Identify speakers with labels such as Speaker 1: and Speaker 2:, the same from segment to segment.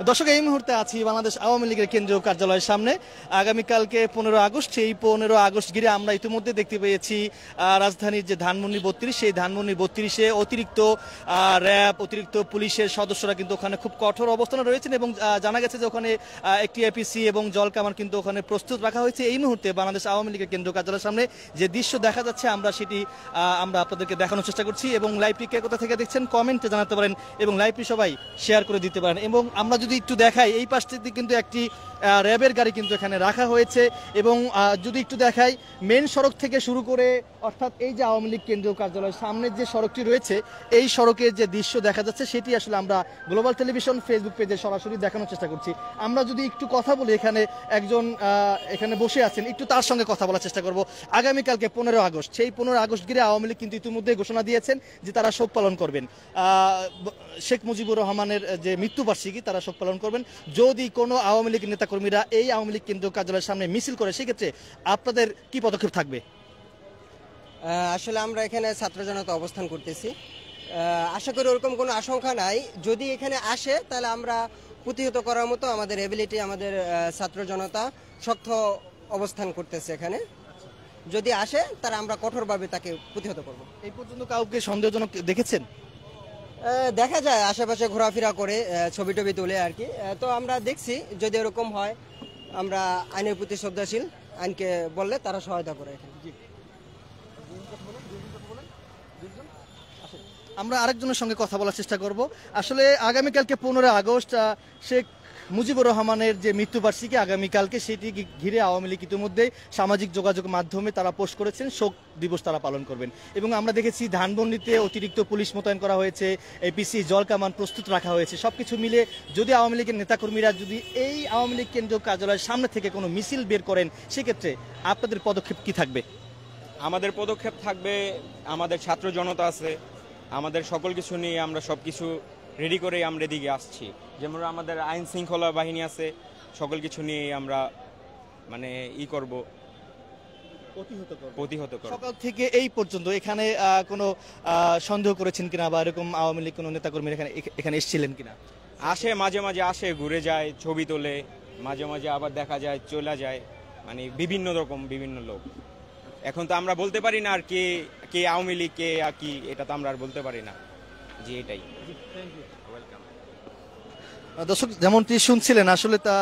Speaker 1: দর্শক, এই মুহূর্তে আছি বাংলাদেশ আওয়ামী লীগের কেন্দ্রীয় কার্যালয়ের সামনে। আগামীকালকে 15 আগস্ট, সেই 15 আগস্ট ঘিরে আমরা ইতিমধ্যে দেখতে পেয়েছি রাজধানীর যে ধানমন্ডি 32, সেই ধানমন্ডি 32-এ অতিরিক্ত র্যাব, অতিরিক্ত পুলিশের সদস্যরা কিন্তু ওখানে খুব কঠোর অবস্থানে রয়েছেন এবং জানা গেছে যে ওখানে একটি এপিসি এবং জলকামান কিন্তু ওখানে প্রস্তুত রাখা হয়েছে। এই মুহূর্তে বাংলাদেশ আওয়ামী লীগের কেন্দ্রীয় কার্যালয়ের সামনে যে দৃশ্য দেখা যাচ্ছে আমরা সেটি আমরা আপনাদেরকে দেখানোর চেষ্টা করছি এবং লাইভটি কে কোথা থেকে দেখছেন কমেন্টে জানাতে পারেন এবং লাইভটি সবাই শেয়ার করে দিতে পারেন। এবং আমরা যদি একটু দেখাই, এই পাশ থেকে কিন্তু একটি র্যাবের গাড়ি কিন্তু এখানে রাখা হয়েছে এবং যদি একটু দেখাই মেন সড়ক থেকে শুরু করে, অর্থাৎ এই যে আওয়ামী লীগ কেন্দ্রীয় কার্যালয়ের সামনের যে সড়কটি রয়েছে, এই সড়কের যে দৃশ্য দেখা যাচ্ছে সেটি আসলে আমরা গ্লোবাল টেলিভিশন ফেসবুক পেজে সরাসরি দেখানোর চেষ্টা করছি। আমরা যদি একটু কথা বলি, এখানে একজন এখানে বসে আছেন, একটু তার সঙ্গে কথা বলার চেষ্টা করব। আগামীকালকে 15 আগস্ট, সেই 15 আগস্ট ঘিরে আওয়ামী লীগ কিন্তু ইতিমধ্যে ঘোষণা দিয়েছেন যে তারা শোক পালন করবেন। শেখ মুজিবুর রহমানের যে মৃত্যুবার্ষিকী, তারা শোক পালন করবেন। যদি কোনো আওয়ামী লীগ নেতাকর্মীরা এই আওয়ামী লীগ কেন্দ্রীয় কার্যালয়ের সামনে মিছিল করে, সেক্ষেত্রে আপনাদের কি পদক্ষেপ থাকবে?
Speaker 2: আসলে আমরা এখানে ছাত্র জনতা অবস্থান করতেছি, আশা করি ওরকম কোনো আশঙ্কা নাই। যদি এখানে আসে তাহলে আমরা প্রতিহত করার মতো আমাদের এবিলিটি, আমাদের ছাত্র জনতা শক্ত অবস্থান করতেছে এখানে। যদি আসে তাহলে আমরা কঠোরভাবে তাকে প্রতিহত করব।
Speaker 1: এই পর্যন্ত কাউকে সন্দেহজনক দেখেছেন?
Speaker 2: দেখা যায় আশেপাশে ঘোরাফেরা করে, ছবি টবি তুলে আর কি। তো আমরা দেখছি, যদি এরকম হয় আমরা আইনের প্রতি শ্রদ্ধাশীল, আইনকে বললে তারা সহায়তা করে এখানে।
Speaker 1: আমরা আরেকজনের সঙ্গে কথা বলার চেষ্টা করব। আসলে আগামীকালকে 15 আগস্ট শেখ মুজিবুর রহমানের যে মৃত্যুবার্ষিকী আগামীকালকে, সেটি ঘিরে আওয়ামী লীগ ইতিমধ্যে সামাজিক যোগাযোগ মাধ্যমে তারা পোস্ট করেছেন শোক দিবস তারা পালন করবেন। এবং আমরা দেখেছি ধানমন্ডিতে অতিরিক্ত পুলিশ মোতায়েন করা হয়েছে, এপিসি জলকামান প্রস্তুত রাখা হয়েছে। সবকিছু মিলে যদি আওয়ামী লীগের নেতাকর্মীরা যদি এই আওয়ামী লীগ কেন্দ্রীয় কার্যালয়ের সামনে থেকে কোনো মিছিল বের করেন, সেক্ষেত্রে আপনাদের পদক্ষেপ কি থাকবে?
Speaker 3: আমাদের পদক্ষেপ থাকবে, আমাদের ছাত্র জনতা আছে, আমাদের সকল কিছু নিয়ে আমরা সব কিছু রেডি করে আমরা এদিকে আসছি। যেমন আমাদের আইন শৃঙ্খলা বাহিনী আছে, সকল কিছু নিয়ে আমরা মানে করব, প্রতিহত করব।
Speaker 1: সকাল থেকে এই পর্যন্ত এখানে কোনো সন্দেহ করেছেন কিনা, বা এরকম আওয়ামী লীগ কোনো নেতাকর্মী এখানে এসেছিলেন কিনা?
Speaker 3: আসে, মাঝে মাঝে আসে, ঘুরে যায়, ছবি তোলে, মাঝে মাঝে আবার দেখা যায় চলে যায়, মানে বিভিন্ন রকম বিভিন্ন লোক। এখন তো আমরা বলতে পারি না আর কে আওয়ামী লীগ, কে কি, এটা তো আমরা আর বলতে পারি না। জি, এটাই।
Speaker 1: দর্শক, যেমনটি শুনছিলেন, আসলে তা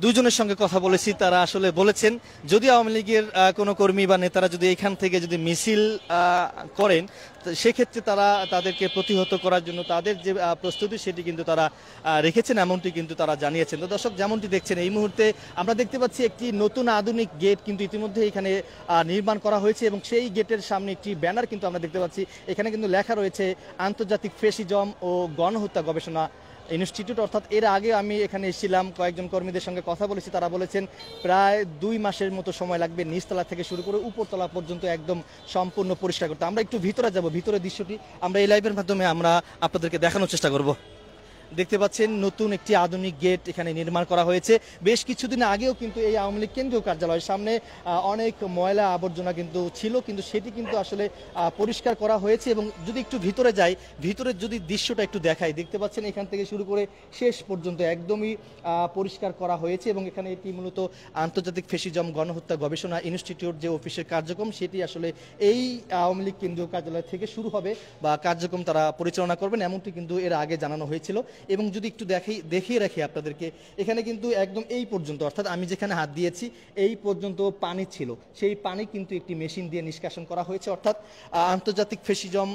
Speaker 1: দুজনের সঙ্গে কথা বলেছি, তারা আসলে বলেছেন যদি আওয়ামী লীগের কোনো কর্মী বা নেতারা যদি এখান থেকে যদি মিছিল করেন, সেক্ষেত্রে তারা তাদেরকে প্রতিহত করার জন্য তাদের যে প্রস্তুতি সেটি কিন্তু তারা রেখেছেন, এমনটি কিন্তু তারা জানিয়েছেন। তো দর্শক, যেমনটি দেখছেন এই মুহূর্তে আমরা দেখতে পাচ্ছি একটি নতুন আধুনিক গেট কিন্তু ইতিমধ্যে এখানে নির্মাণ করা হয়েছে এবং সেই গেটের সামনে একটি ব্যানার কিন্তু আমরা দেখতে পাচ্ছি। এখানে কিন্তু লেখা রয়েছে আন্তর্জাতিক ফ্যাসিজম ও গণহত্যা গবেষণা ইনস্টিটিউট। অর্থাৎ এর আগে আমি এখানে এসেছিলাম, কয়েকজন কর্মীদের সঙ্গে কথা বলেছি, তারা বলেছেন প্রায় 2 মাসের মতো সময় লাগবে নিচতলা থেকে শুরু করে উপরতলা পর্যন্ত একদম সম্পূর্ণ পরিষ্কার করতে। আমরা একটু ভিতরে যাব, ভিতরের দৃশ্যটি আমরা এই লাইভের মাধ্যমে আমরা আপনাদেরকে দেখানোর চেষ্টা করব। দেখতে পাচ্ছেন নতুন একটি আধুনিক গেট এখানে নির্মাণ করা হয়েছে। বেশ কিছুদিন আগেও কিন্তু এই আওয়ামী লীগ কেন্দ্রীয় কার্যালয়ের সামনে অনেক ময়লা আবর্জনা কিন্তু ছিল, কিন্তু সেটি কিন্তু আসলে পরিষ্কার করা হয়েছে। এবং যদি একটু ভিতরে যাই, ভিতরের যদি দৃশ্যটা একটু দেখাই, দেখতে পাচ্ছেন এখান থেকে শুরু করে শেষ পর্যন্ত একদমই পরিষ্কার করা হয়েছে। এবং এখানে এটি মূলত আন্তর্জাতিক ফ্যাসিজম গণহত্যা গবেষণা ইনস্টিটিউট যে অফিসের কার্যক্রম, সেটি আসলে এই আওয়ামী লীগ কেন্দ্রীয় কার্যালয় থেকে শুরু হবে বা কার্যক্রম তারা পরিচালনা করবেন, এমনটি কিন্তু এর আগে জানানো হয়েছিল। এবং যদি একটু দেখিয়ে রাখি আপনাদেরকে, এখানে কিন্তু একদম এই পর্যন্ত, অর্থাৎ আমি যেখানে হাত দিয়েছি এই পর্যন্ত পানি ছিল, সেই পানি কিন্তু একটি মেশিন দিয়ে নিষ্কাশন করা হয়েছে। অর্থাৎ আন্তর্জাতিক ফ্যাসিজম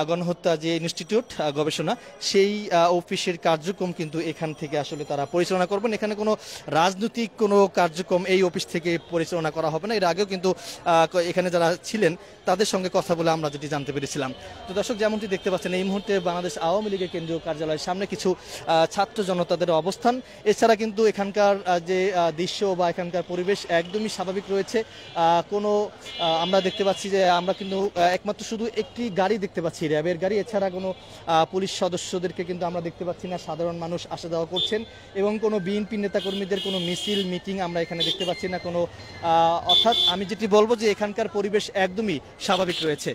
Speaker 1: গণহত্যা যে ইনস্টিটিউট গবেষণা, সেই অফিসের কার্যক্রম কিন্তু এখান থেকে আসলে তারা পরিচালনা করবেন। এখানে কোনো রাজনৈতিক কোনো কার্যক্রম এই অফিস থেকে পরিচালনা করা হবে না। এর আগেও কিন্তু এখানে যারা ছিলেন তাদের সঙ্গে কথা বলে আমরা যেটি জানতে পেরেছিলাম। তো দর্শক, যেমনটি দেখতে পাচ্ছেন এই মুহূর্তে বাংলাদেশ আওয়ামী লীগের কেন্দ্রীয় কার্যালয়ের সামনে কিছু ছাত্র জনতাদের অবস্থান। এছাড়া কিন্তু এখানকার যে দৃশ্য বা এখানকার পরিবেশ একদমই স্বাভাবিক রয়েছে। কোনো আমরা দেখতে পাচ্ছি যে আমরা কিন্তু একমাত্র শুধু একটি গাড়ি দেখতে পাচ্ছি, র্যাবের গাড়ি, এছাড়া কোনো পুলিশ সদস্যদেরকে কিন্তু আমরা দেখতে পাচ্ছি না। সাধারণ মানুষ আসা যাওয়া করছেন এবং কোনো বিএনপি নেতাকর্মীদের কোনো মিছিল মিটিং আমরা এখানে দেখতে পাচ্ছি না কোনো। অর্থাৎ আমি যেটি বলবো যে এখানকার পরিবেশ একদমই স্বাভাবিক রয়েছে।